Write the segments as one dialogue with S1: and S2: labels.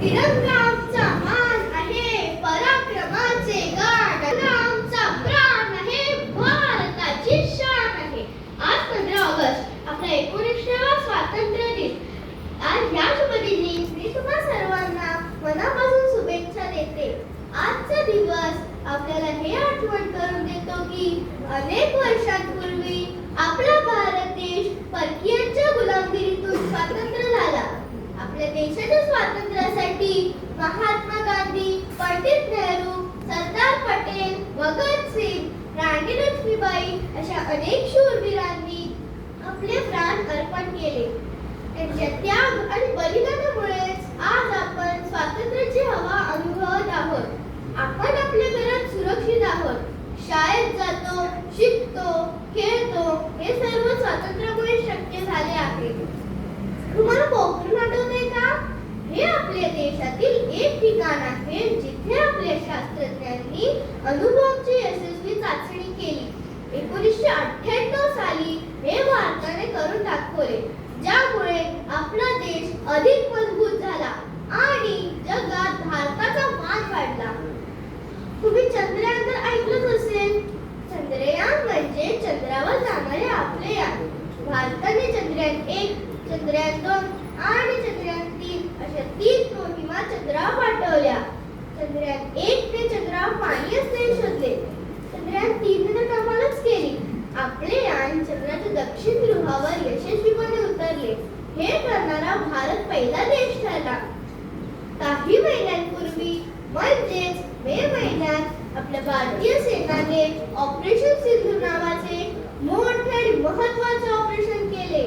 S1: तिरंगा आमचा मान आहे, पराक्रमाचे गाण. तिरंगा आमचा प्राण आहे, भारताची शान आहे. आज 15 ऑगस्ट आपला 19वा स्वातंत्र्य दिन. आज या शुभ दिनी मी तुम्हा सर्वांना मनापासून शुभेच्छा देते. आजचा दिवस आपल्याला हे आठवण करून देतो की अनेक वर्षांपूर्वी आपला भारत देश परकीयांच्या गुलामगिरीतून स्वतंत्र झाला. आपल्या देशाच्या स्वातंत्र्यासाठी महात्मा गांधी, पंडित नेहरू, सरदार पटेल, भगतसिंग, राणी लक्ष्मीबाई अशा अनेक शूरवीरांनी आपले प्राण अर्पण केले. त्यांच्या त्याग आणि बलिदानामुळेच आज आपण स्वातंत्र्याची हवा अनुभवत आहोत. आपण आपल्या घरात सुरक्षित आहोत, शाळेत जातो, शिकतो, खेळतो. हे सर्व स्वातंत्र्यामुळे शक्य झाले आहे. तुम्हाला पोखरण आठवतंय का? हे आपल्या देशातील एक ठिकाण आहे जिथे आपल्या शास्त्रज्ञांनी अणुबॉम्बची यशस्वी चाचणी केली. 1998 साली हे भारताने करून दाखवले, ज्यामुळे आपला देश अधिक मजबूत झाला आणि जगात भारताचा मान वाढला. तुम्ही चंद्रयान तर ऐकलंच असेल. चंद्रयान म्हणजे चंद्रावर जाणारे आपले यान. भारताने चंद्रयान 1, चंद्रयान 2 आणि चंद्रयान 3 अशा 3 मोहिमा चंद्रावर पाठवल्या. चंद्रयान 1 ने चंद्रावर पाणी असल्याचे शोधले. चंद्रयान 3 ने तर कमालच केली. आपले यान चंद्राच्या दक्षिण ध्रुवावर यशस्वीपणे उतरले. हे करणारा भारत पहिला देश ठरला. काही महिन्यांपूर्वी म्हणजेच मे महिन्यात आपल्या भारतीय सेनाने ऑपरेशन सिंधूर नावाचे मोठे आणि महत्त्वाचे ऑपरेशन केले.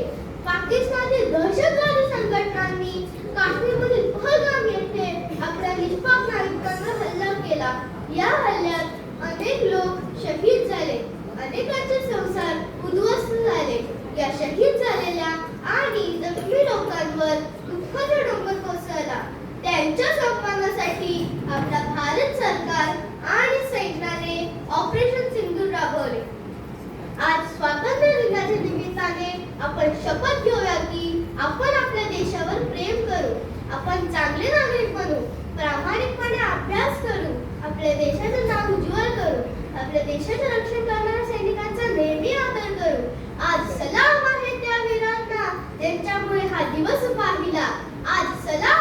S1: पाकिस्तानी दहशतवादी संघटनांनी काश्मीरमधील पहलगाम येथे आपल्या निष्पाप नागरिकांवर हल्ला केला. या हल्ल्यात अनेक लोक शहीद झाले, अनेकांचे संसार उद्ध्वस्त झाले. या शहीद झालेल्या आणि जखमी लोकांवर दुःखाचा डोंगर कोसळला. त्यांच्या सन्मानासाठी आपला भारत सरकार आणि सैन्याने ऑपरेशन सिंधूर राबवले. आज स्वातंत्र्य दिनाच्या निमित्ताने आपण शपथ घेऊया की आपण आपल्या देशावर प्रेम करू, आपण चांगले नागरिक बनू, प्रामाणिकपणे अभ्यास करू, आपल्या देशाचं नाव उज्ज्वल करू, आपल्या देशाचे रक्षण करणाऱ्या सैनिकांचा नेहमी आदर करू. आज सलाम आहे त्या वीरांना ज्यांच्यामुळे हा दिवस पाहिला. आज सलाम